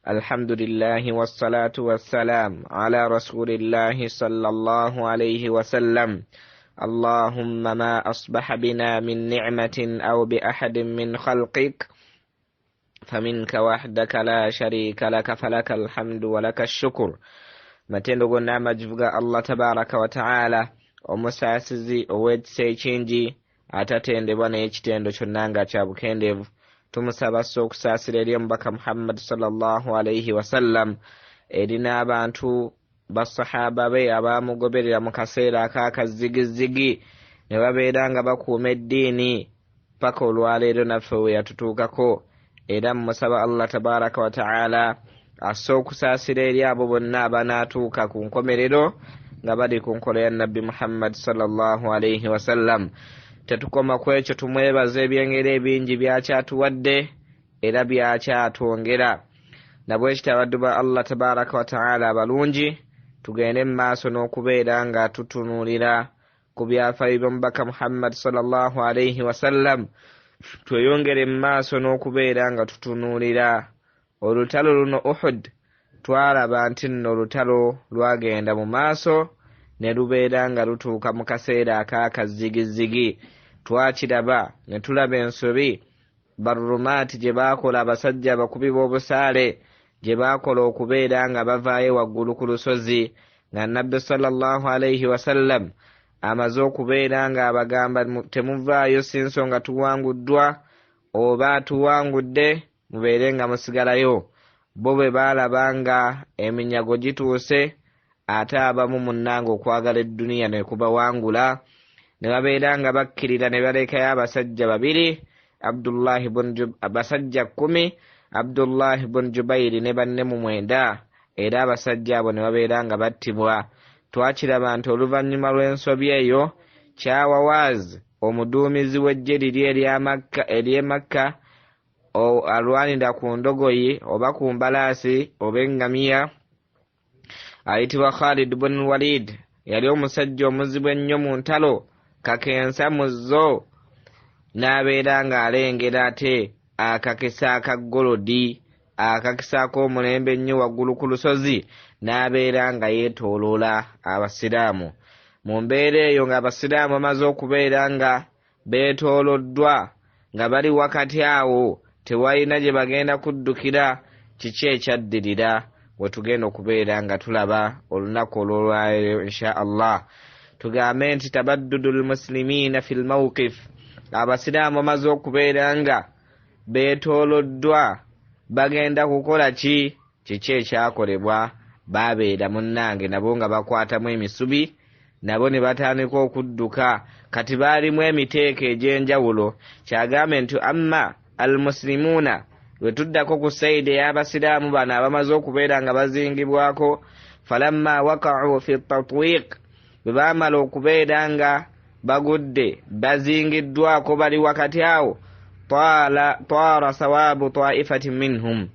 الحمد لله والصلاة والسلام على رسول الله صلى الله عليه وسلم. اللهم ما أصبح بنا من نعمة أو بأحد من خلقك فمنك وحدك لا شريك لك فلك الحمد ولك الشكر. matendo gonna amajivuga Allah tabaraka wa ta'ala omusasizi owekisa ekingi atatendebwa n'ekitendo kyonna nga kya bukendeevu. Tumusaba okusaasira eri omubaka Muhammad sallallahu alayhi wasallam eri n'abantu basahaba be abamugoberera mu kaseera ak'akazigizigi ne babeera nga bakuuma eddiini paka olwaleero naffe we yatutuukako. Era musaba Allah tabaraka wa ta'ala assa okusaasira eri abo bonna abanaatuuka ku nkomerero nga bali ku nkola ya Nabbi Muhammad sallallahu alayhi wasallam. Tetukoma ku ekyo, tumwebaza ebyengeri ebingi byakyatuwadde era byakyatwongera. Nabwe kitabaddu ba Allah tabaraka wa ta'ala abalungi tugende mu maaso n'okubeera nga tutunuulira ku byafaayo by'omubaka Muhammad sallallahu alayhi wasallam. Tweyongere mu maaso n'okubeera nga tutunuulira olutalo luno Uhud. Twalaba nti nno olutalo lwagenda mu maaso ne lubeera nga lutuuka mu kaseera ak'akazigizigi. Twakiraba ne tulaba ensobi barumaati gye baakola abasajja abakubi b'obusaale gye baakola okubeera nga bavaayo waggulu ku lusozi nga Nabbi sallallahu alayhi wasallam amaze okubeera nga abagamba temuvaayo si nsonga tuwanguddwa oba tuwangudde mubeere nga musigalayo. Bo bwe baalaba nga eminyago gituuse ate abamu munnanga okwagala edduniya ne kubawangula ne babeera nga bakkirira ne balekayo abasajja babiri abasajja 10 Abdullah ibn Jubairi ne banne mu 9 era abasajja abo ne babeera nga battibwa. Twakiraba nti oluvannyuma lw'ensobi eyo Kyawawaz omuduumizi w'eggye liri ery'e Makka alwanira ku ndogoyi oba ku mbalaasi oba engamiya ayitibwa Khalid ibn Walid yali omusajja omuzibu ennyo mu ntalo kakensa mu zo n'abeera ng'alengera ate akakisa akaggolodi akakisa ak'omulembe ennyo waggulu ku lusozi n'abeera nga yeetooloola abasiraamu. Mu mbeera eyo ng'abasiraamu bamaze okubeera nga beetooloddwa nga bali wakati awo tewalina gye bagenda kuddukira, kiki ekyaddirira we tugenda okubeera nga tulaba olunaku olwolwayo insha Allah. Tugambe nti tabaddudul muslimina fil mawqif, abasiraamu bamaze okubeera nga beetooloddwa bagenda kukola kiki ekyakolebwa. Babeera munnange nabo nga bakwatamu emisubi nabo ne batandika okudduka kati baalimu emiteeko egy'enjawulo. Kyagambe nti amma almuslimuuna we tuddako ku sayidi ey'abasiraamu bano abamaze okubeera nga bazingibwako falamma waka'u fi tatwiq, bwe baamala okubeera nga bagudde bazingiddwako bali wakati awo twara sawabu taifatin minhum,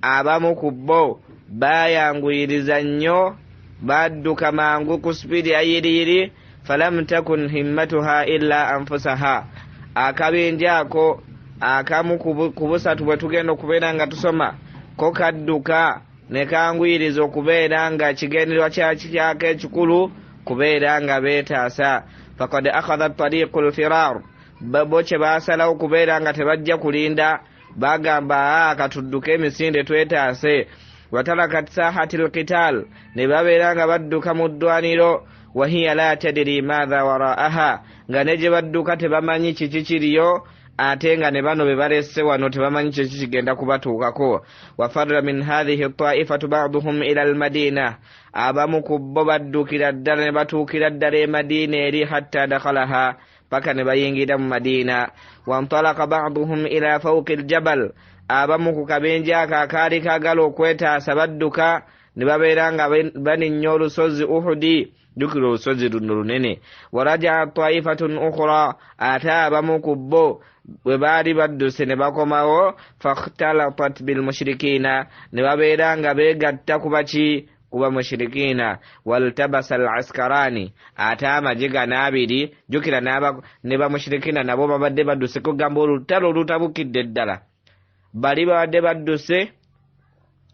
abamu ku bo bayanguyiriza nnyo badduka mangu ku spidi ayiriyiri. Falam takun himmatuha illa anfusaha, akabinja ako akamu ku busatu bwe tugenda okubeera nga tusoma ko kadduka ne kanguyiriza okubeera nga kigenderwa kyako ekikulu kubeera nga beetaasa. Fakad akhadha tariqul firar, bo kye baasalawo kubeera nga tebajja kulinda bagamba katudduke emisinde twetaase. Watalakat sahatil qital, ne babeera nga badduka mu ddwaniro. Wahiya la tadiri madha waraaha, nga ne gye badduka tebamanyi kiki kiriyo ate nga ne bano be balesse wano tebamanyi kiki kigenda kubatuukako. Wafarra min hadhihi taifatu ba'duhum ila almadina, abamu ku bo baddukira ddala ne batuukira ddala e Madina eri hatta dakhalaha, paka ne bayingira mu Madina. Wantalaka ba'duhum ila fawqi aljabal, abamu ku kabenja akaali kaagala okwetaasa badduka ne babeera nga baninnya olusozi Uhudi. Jukira olusozi luno lunene. Waraja taifatun ukhra, ate abamu ku bo bwe baali badduse ne bakomawo fakhtalatat bil mushrikina, ne babeera nga beegatta kuba mushrikina. Waltabasa al askarani, ate amagye gano abiri jukira ne bamushrikina nabo babadde badduse kugamba olutalo olutabukidde ddala. Bali babadde badduse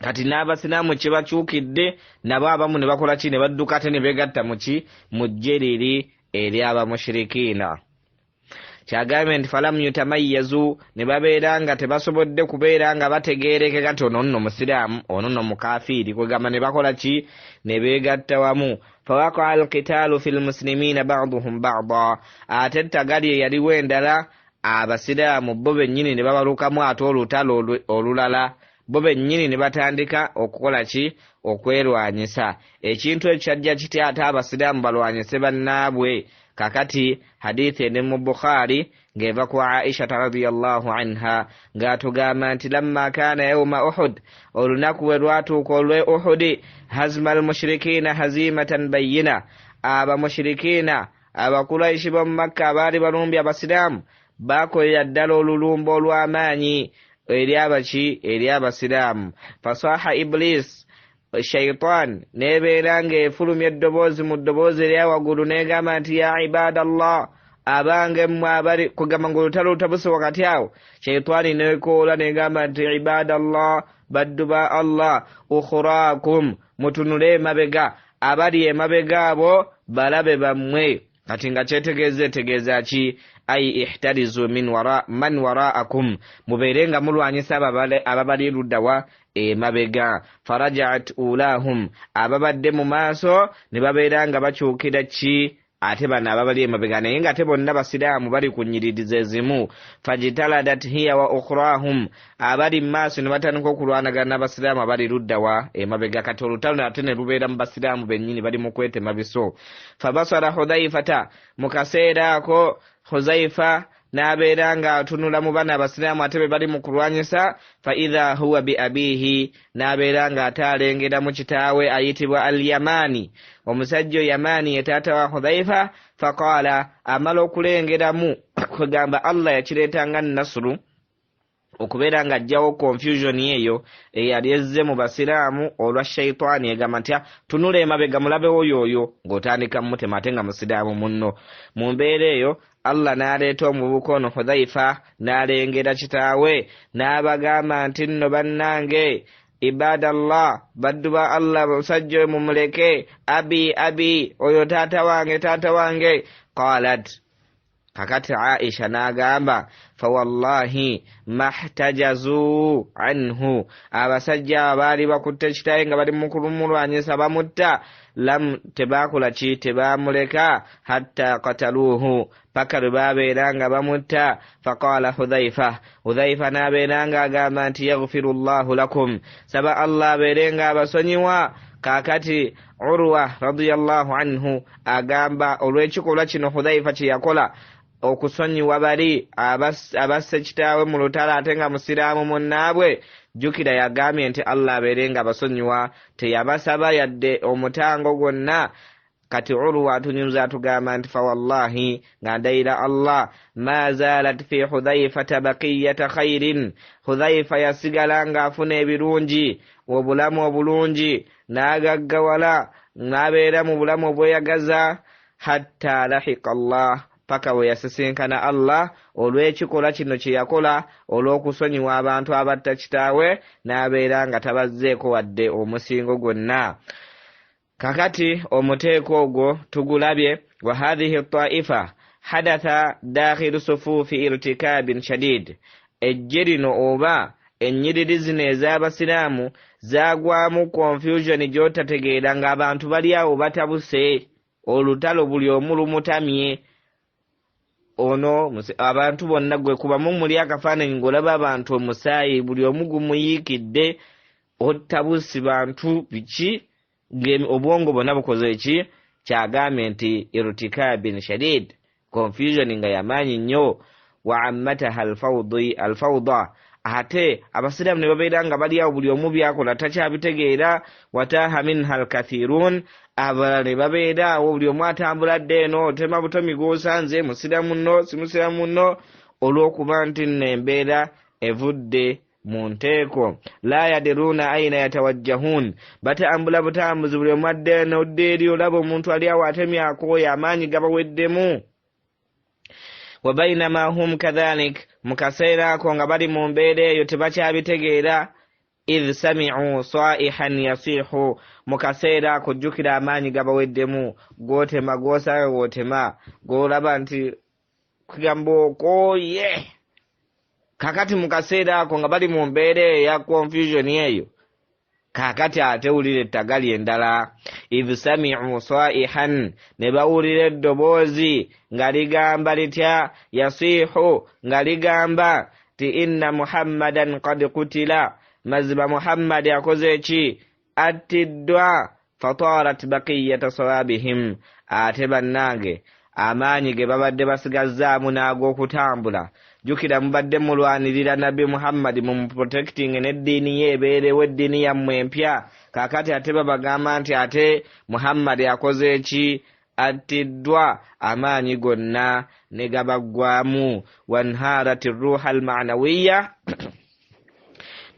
kati n'abasiraamu kye bakyukidde nabo abamu ne bakola ki ne badduka ate ne beegatta mu ggye liri ery'abamushirikiina. Kyagambye nti falamu yutamayyazu ne babeera nga tebasobodde kubeera nga bategeereke kati ono nno musiraamu ono nno mukafiiri kwegamba ne bakola ki ne beegatta wamu. Fawaqa alqitaalu fi lmuslimiina ba'duhum ba'da, ate ettagali eyaliwo endala abasiraamu bo bennyini ne babalukamu ate olutalo olulala, bo bennyini ne batandika okukola ki okwerwanyisa. Ekintu ekyo kyajja kitya ate abasiraamu balwanyise bannaabwe? Kakati hadithi ene mu Bukhari ng'eva ku Aisha radhiyallahu anha ng'atugamba nti lamma kaana yawma Uhud, olunaku we lwatuuka olw'e Uhud, hazma almushrikiina hazimatan bayyina, abamushrikiina abakuraishi b'omu Makka abaali balumbye abasiraamu baakolera ddala olulumba olw'amaanyi eri abasiraamu. Fasaha Iblis shaitan nebeera ng'efulumya eddoboozi mu ddoboozi eryawagulu n'egamba nti ya ibadallah, abange mmwe abali kugamba ng'olutalo lutabuse wakati awo, shaitani nekoola n'egamba nti ibadallah, baddu ba Allah, ukhuraakum, mutunule emabega, abali emabega abo balabe bammwe. Kati nga kyetegeeza ki? Ai ihtarizu man waraakum, mubeere nga mulwanyisa ababali luddawa emabega. Farajaat ulahum, ababadde mu maaso ne babeera nga bakyukira ki ate bano ababali emabega, naye nga ate bonna basiraamu bali ku nnyiririza ezimu. Fajitaladat hiya wa ukhrahum, abali mu maaso ne batandika okulwanagana n'abasiraamu abali luddawa emabega. Kati olutalo ate ne lubeera mu basiraamu bennyini bali mu kwetema biso. Fabasara Hudhaifata, mu kaseera ako Huzaifa n'abeera ng'atunula mu bana abasiraamu ate be bali mu kulwanyisa. Fa idha huwa bi abihi, n'abeera ng'ate alengera mu kitaawe ayitibwa al-Yamani, omusajja Yamani ye taata wa Hudhaifa. Faqaala, amala okulengeramu kwegamba Allah yakireetanga nasuru okubeera nga ajjawo confusion eyo eyali ezze mu basiraamu olwa shaitani, egamba nti tunula emabega mulabewo yoyo, ng'otandika mutema ate nga musiraamu munno. Mu mbeera eyo Allah n'aleeta omuvubuka ono Hudhaifa n'alengera kitaawe n'abagamba nti nno bannange, ibadallah, baddu ba Allah, musajja oyo mumuleke, abi oyo taata wange. Qalat, kakati Aisha n'agamba fawallahi mahtajazu anhu, abasajja abaali bakutte kitaawe nga bali mu kulumulwanyisa bamutta, lam tebakola ki tebamuleka hatta qataluhu, paka lwe babeera nga bamutta. Faqala Hudhaifa n'abeera nga agamba nti yaghfiru llahu lakum, saba Allah abeere nga abasonyiwa. Kakati Urwa radiyallahu anhu agamba olw'ekikolwa kino Hudhaifa kye yakola okusonyiwa bali abasse kitaawe mu lutalo ate nga musiraamu munnaabwe, jjukira yagambye nti Allah abeere nga abasonyiwa, teyabasaba yadde omutango gwonna. Kati Urwa atunyuza atugamba nti fawallahi, nga ndayira Allah, ma zalat fi Hudhaifata baqiyata khairin, Hudhaifa yasigala ng'afuna ebirungi, obulamu obulungi, n'agaggawala, n'abeera mu bulamu obweyagaza, hatta lahiqa Allah, paka we yasisinkana Allah olw'ekikolwa kino kye yakola olw'okusonyiwa abantu abatta kitaawe, n'abeera nga tabazzeeko wadde omusingo gwonna. Kakati omuteeko ogwo tugulabye. Wa hadhihi taifa hadatha dakhilu sufufi irtikabin shadid, ejje lino oba ennyiriri zino ez'abasiraamu zaagwamu confusion gy'otategeera, ng'abantu bali awo batabuse, olutalo buli omu lumutamye. Ono abantu bonna gwe kubamu muli akafaananyi ng'olaba abantu omusaayi buli omu gumuyiikidde, otabusi bantu biki, obwongo bonna bukoze eki? Kyagambye nti irtikabin shadid, confusion nga yamaanyi nnyo. Wa ammataha alfawda, ate abasiraamu ne babeera nga bali awo buli omu byakola takyabitegeera. Wataha minha alkathirun, abalala ne babeera awo buli omu atambula dde eno tema butomi gw'osanze, musiraamu nno si musiraamu nno, olw'okuba nti nno embeera evudde mu nteeko. La yadiruna aina yatawajjahun, batambula butambuzi buli omu adde eno odde eri, olaba omuntu ali awo atemya akooya, amaanyi gabaweddemu. Wa bainama hum kadhalik, mu kaseera ako nga bali mu mbeera eyo tebakyabitegeera, idh sami'u sa'ihan yasihu mukaseera kujjukira amaanyi gabaweddemu gootema goosaayo gootema golaba nti kugamba okooye kakati mukaseera ako nga bali mu mbeera eya confusion eyo kakati ate wulira ettagali endala idh sami'u sa'ihan ne bawulira eddoboozi nga ligamba litya yasihu nga ligamba ti inna muhammadan qad qutila mazima muhammadi akoze eki attiddwa fatarat baqiyata sawabihim ate bannange amaanyi ge babadde basigazzaamu n'ag'okutambula jukira mubadde mulwanirira nabbi muhammadi mu protecting n'eddiini ye ebeerewo eddiini yammwe empya kakati ate babagamba nti ate muhammadi akoze eki attiddwa amaanyi gonna ne gabaggwamu wanharati ruha almanawiya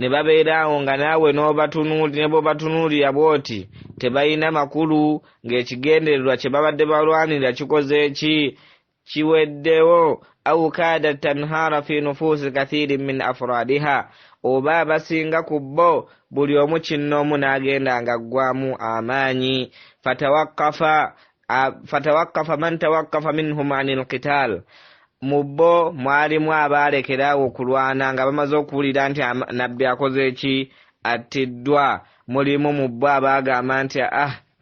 ne babeerawo nga naawe ne bobatunuulira bwoti tebalina makulu ng'ekigendererwa kye babadde balwanirira kikoze eki kiweddewo au kada tanhara fi nufusi kathirin min afradiha oba abasinga ku bo buli omu kinnoomu n'agenda nga ggwamu amaanyi fatawakkafa man tawakkafa minhum anil qital mubbo mwalimu abalekerawo okulwana nga bamaze okuwulira nti nabbi akoze eki attiddwa mulimu mubbo abagamba nti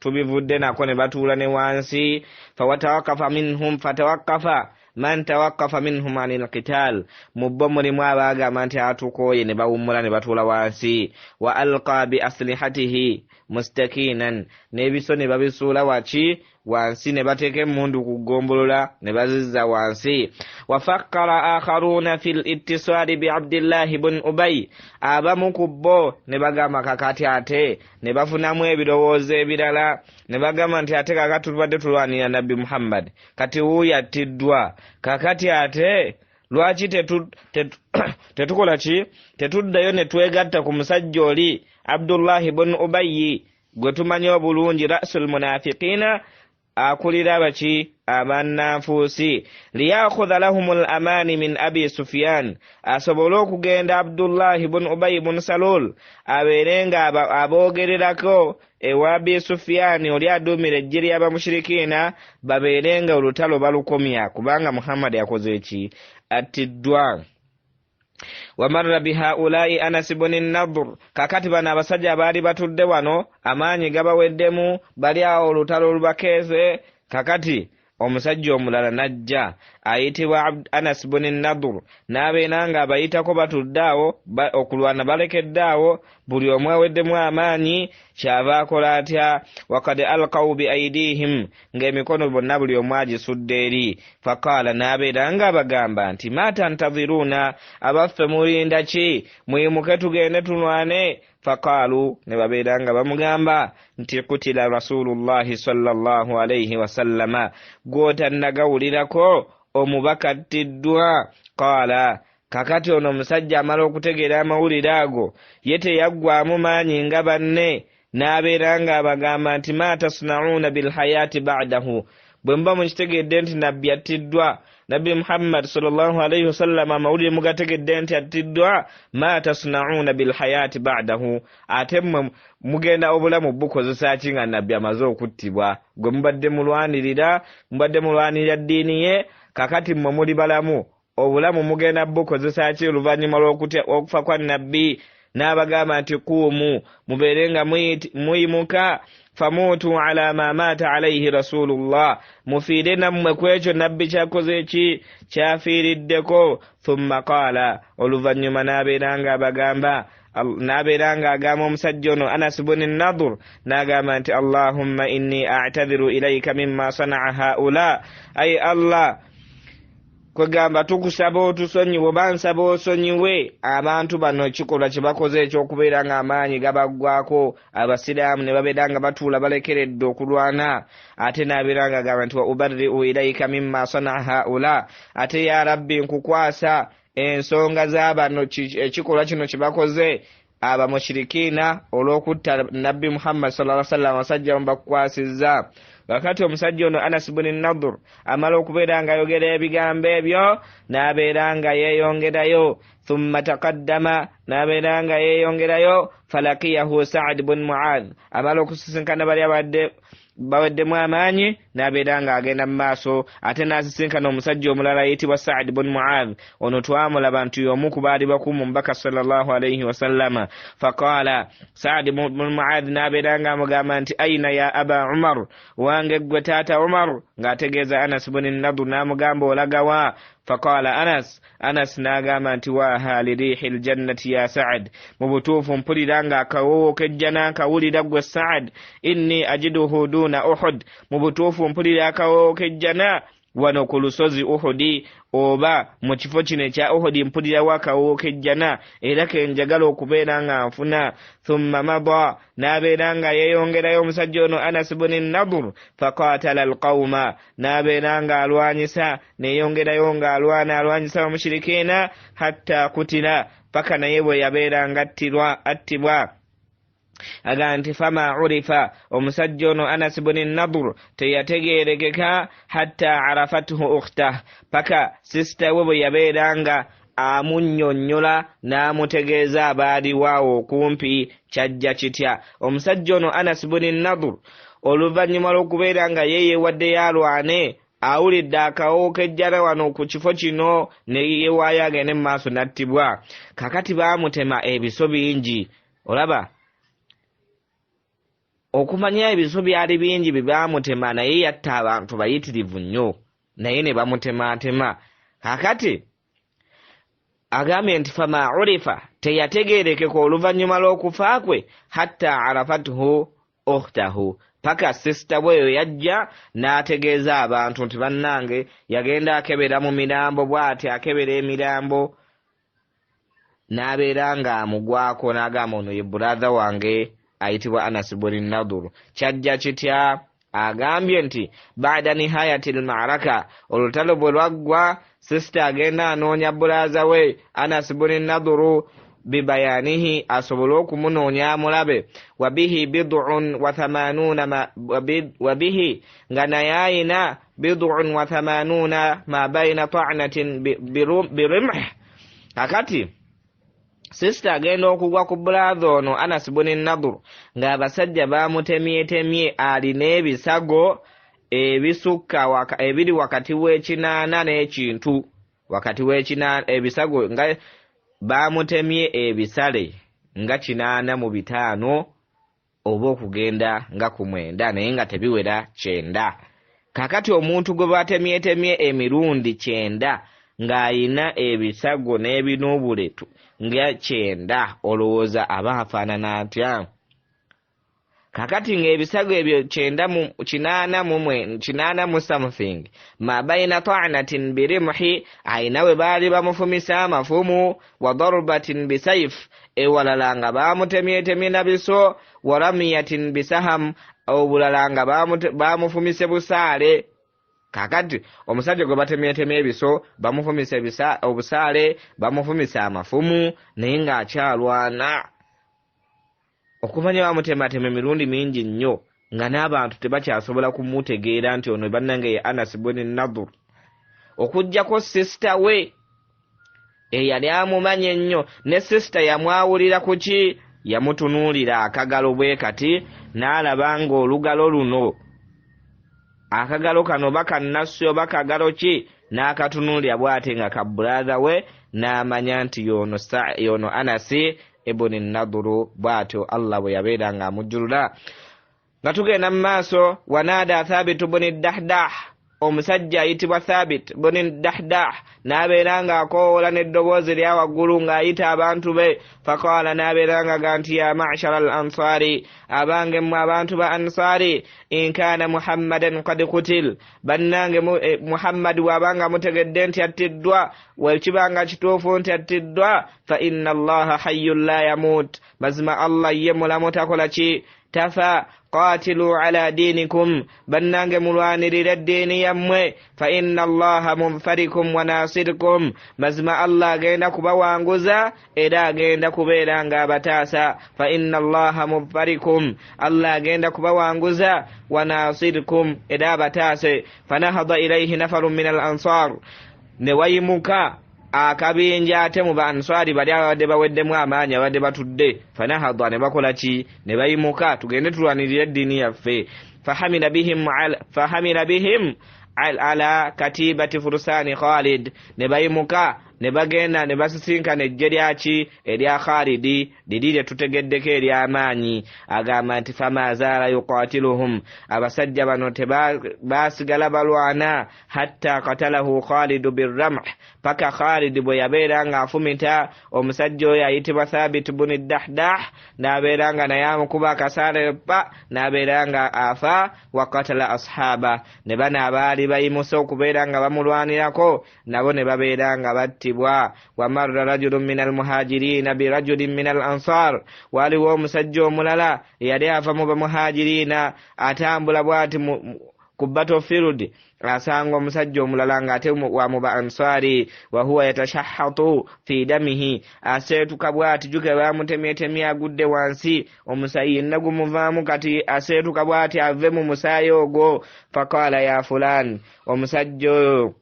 tubivudde nako ne batuula ne wansi fatawakkafa man tawakkafa minhum anil qital mubbo mulimu abagamba nti atukooye ne bawummula ne batuula wansi wa alqa bi aslihatihi mustakinan n'ebiso ne babisuula waki wansi ne bateeka emmundu ku ggombolola ne bazizza wansi wafakkara akharuna fi littisali bi abdillahi bun ubay abamu ku bo ne bagamba kakati ate ne bafunamu ebirowoozo ebirala ne bagamba nti ate kakati tubadde tulwanira nabbi muhammad kati wuuyo attiddwa kakati ate lwaki tetukola ki tetuddayo ne twegatta ku musajja oli abdullahi bun ubayyi gwe tumanyi obulungi rasul munafiqina akulira baki abannanfuusi liyakhudha lahum al-amani min abi sufyan asobole okugenda abdullahi bun ubayyi bun salul abeerenga aboogererako ewa abi sufyani oli aduumira ejje ly'abamushirikiina babeerenga olutalo balukomya kubanga muhammad yakoze eki attiddwa wamarra bihaulai anas ibn nadhr kakati bana abasajja abaali batudde wano amaanyi gabaweddemu bali awo olutalo olubakeeze kakati omusajja omulala najja ayitibwa anas ibn nadhr n'abeera nga abayitako batudde awo okulwana balekedde awo buli omu aweddemu amaanyi kyava akola atya wakad alqaw bi aidihim ng'emikono bonna buli omu agisudde eri faqaala n'abeera nga abagamba nti ma tantadhiruna abaffe mulinda ki mwimuke tugende tulwane faqaalu ne babeera nga bamugamba nti kutila rasulullahi sallallahu alayhi wasallama gw'otannagawulirako omubaka attiddwa qaala kakati ono omusajja amala okutegeera amawulire ago ye teyaggwamu maanyi nga banne n'abeera nga abagamba nti ma tasna'uuna bilhayaati ba'dahu bwe muba mukitegedde nti nabbi attiddwa nabbi muhammad sallallahu alayhi wasallam amawulire mugategedde nti attiddwa ma tasna'uuna bilhayaati ba'dahu ate mugenda obulamu bukozesa ki nga nabbi amaze okuttibwa gwe mubadde mulwanirira ddiini ye kakati mmwe muli balamu obulamu mugenda bukozesa ki oluvannyuma lw'okufa kwa nabbi n'abagamba nti kuumu mubeerenga muyimuka famutu ala ma mata alayhi rasulullah mufiire nammwe kwekyo nabbi kyakoze eki kyafiiriddeko thumma qaala oluvannyuma n'abeeranga agamba omusajja ono anas ibn nadhr n'agamba nti allahumma inni a'tadhiru ilayka mimma sana'a haula ay allah kwegamba tukusaba otusonyiwe bansaba osonyiwe abantu bano ekikolwa kye bakoze ekyokubeera nga amaanyi gabaggwako abasiraamu ne babeera nga batuula balekeredde okulwana ate n'abeera nga agamba nti wa ubarri'u ilayka mimma sana'a haula ate ya rabbi nkukwasa ensonga z'abano ekikolwa kino kye bakoze aba mushrikina olwokutta nabbi Muhammad sallallahu alaihi wasallam asajja mbakwasizza. Wakati omusajja ono Anas ibn Nadhr amala okubeera nga ayogera ebigambo ebyo n'abeera nga yeeyongerayo thumma taqaddama n'abeera nga yeeyongerayo falaqiyahu Sa'd ibn Mu'adh amala okusisinkana bali baweddemu amaanyi n'abeera nga agenda mu maaso ate n'asisinkana omusajja omulala ayitibwa Sa'd ibn Mu'adh ono twamulaba nti y'omu ku baali bakuuma omubaka sallallahu alayhi wasallama faqaala Sa'd ibn Mu'adh n'abeera nga amugamba nti ayina ya aba Umar wange gwe taata Umar ng'ategeeza Anas ibn Nadhr n'amugamba olagawa faqaala Anas n'agamba nti waaha liriihil jannati ya Sa'd mu butuufu mpulira nga akawoowo k'ejjana nkawulira gwe Sa'd inni ajiduhu duna Uhud mu butuufu mpulira akawoowo k'ejjana wano ku lusozi Uhudi oba mu kifo kino ekya Uhudi mpulirawo akawoowo k'ejjana era kenjagala okubeera nga nfuna. Thumma mada n'abeera nga yeeyongerayo omusajja ono Anas ibn Nadhr faqaatala alqawma n'abeera nga alwanyisa neeyongerayo nga alwanyisa bamushirikiina hatta kutila paka naye bwe yabeera nga attibwa. Aga nti fama urifa omusajja ono Anas ibn Nadhr teyategeerekeka hatta arafathu ukhtah paka sister we bwe yabeera nga amunnyonnyola n'amutegeeza abaaliwaawo okumpi kyajja kitya. Omusajja ono Anas ibn Nadhr oluvannyuma lw'okubeera nga yeeyewadde yalwane awulidde akawoowo k'ejjana wano ku kifo kino ne yeewaayo agende mu maaso n'attibwa. Kakati baamutema ebiso bingi. Olaba okumanya ebiso byali bingi bibamutema naye yatta abantu bayitirivu nnyo naye ne bamutemaatema. Kakati agambye nti fama urifa teyategeerekeka oluvannyuma lw'okufa kwe hatta arafathu ukhtahu paka sisita bweyo yajja n'ategeeza abantu nti bannange yagenda akebera mu mirambo bw'ati akebera emirambo n'abeera nga amugwako n'agamba ono ye brother wange ayitibwa Anas ibn Nadhr. Kyajja kitya? Agambye nti baada nihayati al-ma'raka olutalo bwe lwaggwa sister agenda anoonya brother we Anas ibn Nadhr bibayanihi asobole okumunoonya amulabe wabihi bid'un wa thamanuna wabihi nga naye ayina bid'un wa thamanuna ma bayna ta'natin birimh. Kakati sister agenda okugwa ku brother ono Anas ibn Nadhr ng'abasajja bamutemyetemye alina ebisago ebisukka ebiri wakati w'ekinaana n'ekintu wakati w'ekinaana ebisago nga bamutemye ebisale nga 85 oba okugenda nga ku 9 naye nga tebiwera 9. Kakati omuntu gwe batemyetemye emirundi 9 ng'ayina ebisago n'ebinuubuletu nga 9 olowooza aba afaanana atya? Kakati ng'ebisago ebyo 80 mu something mabaina ta'natin birimhi ayina we baali bamufumisa amafumu wa darbatin bisayf ewalala nga bamutemyetemye na biso wa ramiyatin bisaham obulala nga bamufumise busaale. Kakati omusajja gwe batemyetemye ebiso bamufumise obusaale bamufumise amafumu naye ng'akyalwana. Okumanya bamutematema emirundi mingi nnyo nga n'abantu tebakyasobola kumutegeera nti ono bannange ye Anas ibn Nadhr okuggyako sister we eyali amumanye nnyo ne sister yamwawulira ku ki yamutunuulira akagalo bwe kati n'alaba nga olugalo luno akagalo kano bakannasyo bakagalo ki n'akatunuulira bw'ate nga ka brother we n'amanya nti yono Anas ibn Nadhr bw'atyo Allah bwe yabeera nga amujjulula. Nga tugenda mu maaso wanaada Thabit ibn Dahdah omusajja ayitibwa Thabit ibn Dahdah n'abeera nga akoowoola n'eddoboozi lya waggulu ng'ayita abantu be faqaala n'abeera nga ganti ya ma'shara al-ansari abange mu abantu ba ansari in kaana Muhammadan qad qutil bannange Muhammad wabanga mutegedde nti attiddwa wekibanga kituufu nti attiddwa fa inna Allaha hayyun la yamut mazima Allah ye mulamu takola ki تفا قاتلوا على دينكم بنانج ملواني للدين يموي فإن الله منفركم وناصركم مزما الله غينك بوانغوزا إذا غينك بيرانغا بتاسا فإن الله منفركم الله غينك بوانغوزا وناصركم إذا بتاسا فنهض إليه نفر من الأنصار نويمك akabinja ate mu banswari bali abadde baweddemu amaanyi abadde batudde fanahadha ne bakola ki ne bayimuka tugende tulwanirira eddiini yaffe fahamila bihim ala katibati furusani Khalid ne bayimuka ne bagenda ne basisinkana ejje lyaki erya Khalidi lirire tutegeddeko ery'amaanyi agamba nti famazaala yuqatiluhum abasajja bano tebasigala balwana hatta qatalahu Khalidu birramh paka Khalid bwe yabeera nga afumita omusajja oyo ayitibwa Thabit bun Dahdah n'abeera nga naye amukuba akasaale pa n'abeera nga afa wa qatala ashaba ne bano abaali bayimuse okubeera nga bamulwanirako nabo ne babeera nga battibwa wa marra rajulun min almuhajirina birajulin min alansar waliwo omusajja omulala yali ava mu bamuhajirina atambula bw'ati ku battlefield asanga omusajja omulala ng'ate wa mu ansari wa huwa yatashahhatu fi damihi aseetuka bw'ati juke bamutemyetemye agudde wansi omusayi yenna gumuvaamu kati aseetuka bw'ati ave mu musaayi ogwo faqala ya fulan omusajja oyo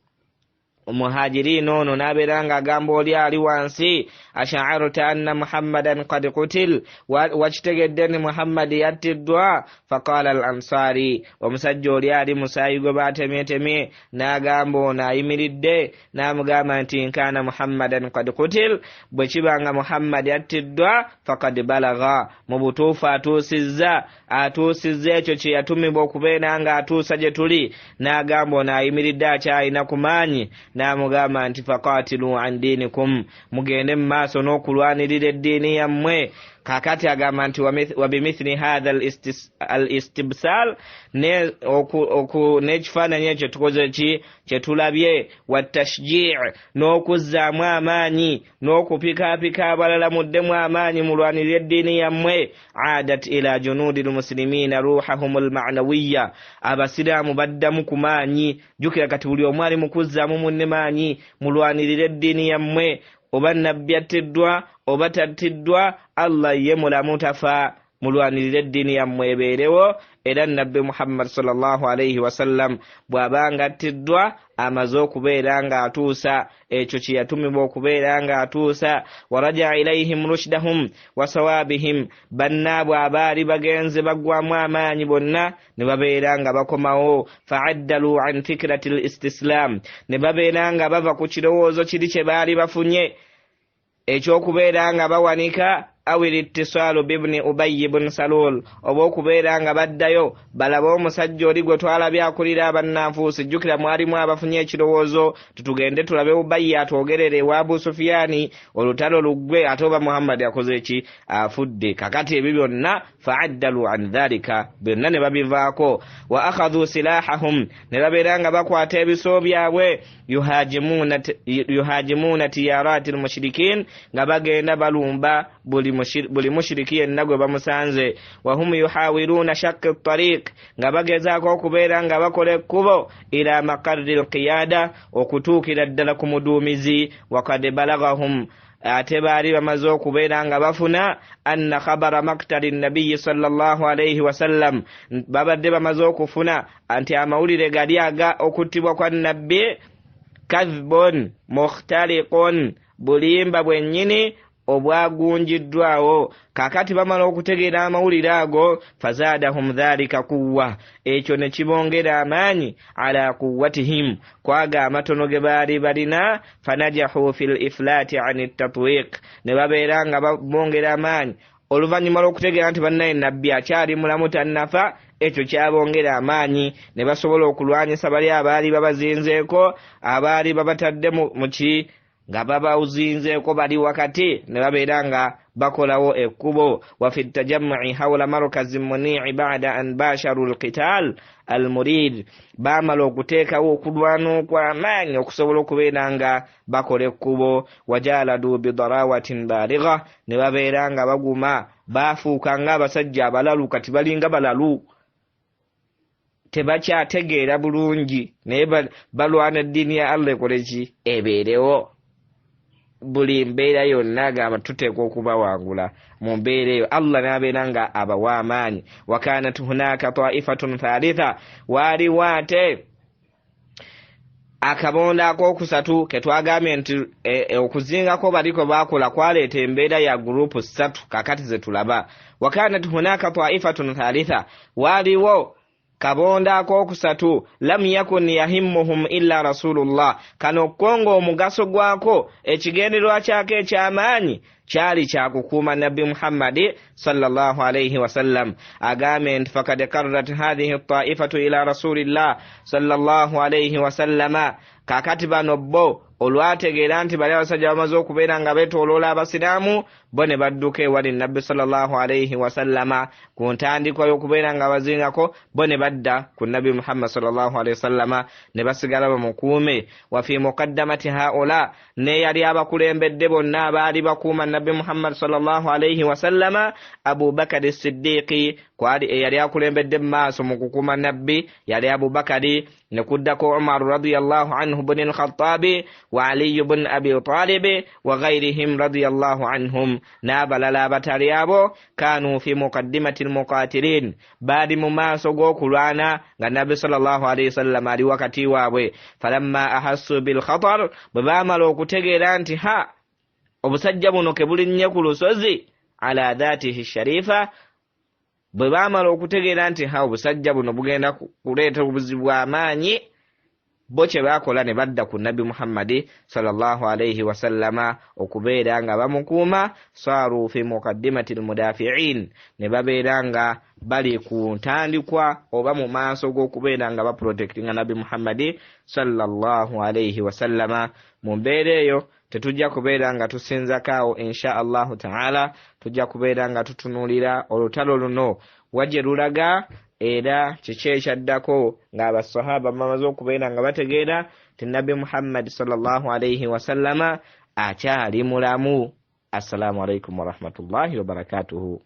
umuhajirin ono nabeera nga agamba oli ali wansi ash'arta anna muhammadan qad qutil wakitegedde ni muhammadi yattiddwa faqala al ansari omusajja oli ali musaayi gwe baatemyetemye n'agamba ono ayimiridde n'amugamba nti nkana muhammadan qad qutil bwe kibanga muhammadi yattiddwa faqad balagha mu butuufu atuusizza ekyo kye yatumibwa okubeera nga atuusa gye tuli n'agamba ono ayimiridde akyalina ku maanyi n'amugamba nti faqatilu an dinikum mugende mu maaso n'okulwanirira eddiini yammwe kakati agamba nti wabimithli hadha al-istibsal n'ekifaananyi ekyo tukoze ki kyetulabye watashji' n'okuzzaamu amaanyi n'okupikaapika abalala muddemu amaanyi mulwanirira eddiini yammwe aadat ila junudi lmuslimina ruhahum alma'nawiyya abasiraamu baddamu ku maanyi jukira kati buli omu ali mu kuzzaamu munne maanyi mulwanirira eddiini yammwe oba nabbi attiddwa oba tattiddwa Allah ye mulamu tafa mulwanirira eddiini yammwe ebeerewo era nabbi Muhammad sallallahu alayhi wasallam bw'abanga attiddwa amaze okubeera nga atuusa ekyo kye yatumibwa okubeera nga atuusa waraja ilayhim rushdahum wa sawabihim bannaabwe abaali bagenze baggwamu amaanyi bonna ne babeera nga bakomawo fa'addalu an fikrati al-istislam ne babeera nga bava ku kirowoozo kiri kye baali bafunye ekyokubeera nga bawanika awili ittisaalu bibni Ubayy ibn Salul oba okubeera nga baddayo balaba omusajja oli gwe twalabye akulira abannanfuusi jjukira mwalimu abafunye ekirowoozo tutugende tulabe Ubayy atwogerere ewa Abu Sufyani olutalo luggwe ate oba Muhammad akoze eki afudde kakati ebyo byonna fa'addalu an dhalika byonna ne babivaako wa akhadhu silahahum ne babeera nga bakwata ebiso byabwe yuhajimuna tiyarati almushrikin nga bagenda balumba buli mushriki yenna gwe bamusanze wahum yuhawiruna shakka at-tariq nga bagezaako okubeera nga bakola ekkubo ila maqarri al-qiyada okutuukira ddala ku muduumizi wakad balagahum ate baali bamaze okubeera nga bafuna anna khabara maktali nabiyyi sallallahu alayhi wasallam babadde bamaze okufuna nti amawulire gali aga okuttibwa kwa nabbi kadhbun mukhtaliqun bulimba bwennyini obwagunjiddwawo kakati bamala okutegeera amawulire ago fazadahum dhalika quwwa ekyo ne kibongera amaanyi ala quwwatihim kwaga amatono ge baali balina fanajahu fil iflati an at-tatwiq ne babeera nga bongera amaanyi oluvannyuma lw'okutegeera nti bannaye nabbi akyali mulamu tannafa ekyo kyabongera amaanyi ne basobola okulwanyisa bali abaali babazinzeeko abaali babatadde mu ki nga babawuzinzeeko bali wakati ne babeera nga bakolawo ekkubo wa fi tajammu'i hawla markazi muni'i ba'da an basharu al-qital al-murid bamala okuteekawo okulwana okw'amaanyi okusobola okubeera nga bakola ekkubo wajaladu bidarawatin baligha ne babeera nga baguma baafuuka ng'abasajja abalalu kati balinga balalu tebakyategeera bulungi naye balwana eddiini ya Allah ekole ki ebeerewo buli mbeera yonna agamba tuteekwa okubawangula mu mbeera eyo Allah n'abeera nga abawa amaanyi wa kanat hunaka taifatun thalitha waaliwo ate akabonda akokusatu ketwagambye nti okuzingako baliko bakola kwaleeta embeera ya gurupu 3 kakati ze tulaba wa kanat hunaka taifatun thalitha waaliwo kabonda akokusatu lam yakun yahimmuhum illa rasulullah kano kongo omugaso gwako ekigendererwa kyako eky'amaanyi kyali kyakukuuma nabbi Muhammad sallallahu alayhi wasallam agambye nti fakad karrat hadhihi taifatu ila rasulillah sallallahu alayhi wasallama kakati bano bo olwategeera nti bali abasajja bamaze okubeera nga beetooloola abasiraamu bo ne badduka ewali nabbi sallallahu alayhi wasallama ku ntandikwa y'okubeera nga bazingako bo ne badda ku nabbi Muhammad sallallahu alayhi wasallama ne basigala bamukuume wa fi muqaddamati haula ne yali abakulembedde bonna abaali bakuuma nabbi Muhammad sallallahu alayhi wasallama Abu Bakr as-Siddiq kwali eyali akulembedde mu maaso mu kukuuma nabbi yali Abu Bakari ne kuddako Umar radiyallahu anhu ibn al-Khattab wa Ali ibn Abi Talib wa ghayrihim radiyallahu anhum n'abalala abatali abo kanu fi muqaddimati al-muqatilin baadi mu maaso g'okulwana nga nabbi sallallahu alayhi wasallam ali wakati waabwe falamma ahassu bil khatar bwe baamala okutegeera nti obusajja buno ke bulinnye ku lusozi ala dhatihi sharifa bwe baamala okutegeera nti obusajja buno bugenda kuleeta obuzibu bw'amaanyi bo kye baakola ne badda ku nabbi Muhammad sallallahu alayhi wasallama okubeera nga bamukuuma saaru fi muqaddimati almudafi'in ne babeera nga bali ku ntandikwa oba mu maaso g'okubeera nga baprotectinga nabbi Muhammad sallallahu alayhi wasallama mu mbeera eyo tetujja kubeera nga tusinzakaawo insha Allahu ta'ala tujja kubeera nga tutunuulira olutalo luno wajje lulaga era kiki ekyaddako ng'abasahaba bamaze okubeera nga bategeera ti nabbi Muhammad sallallahu alayhi wasallama akyali mulamu. Assalamu alaikum warahmatullahi wabarakatuhu.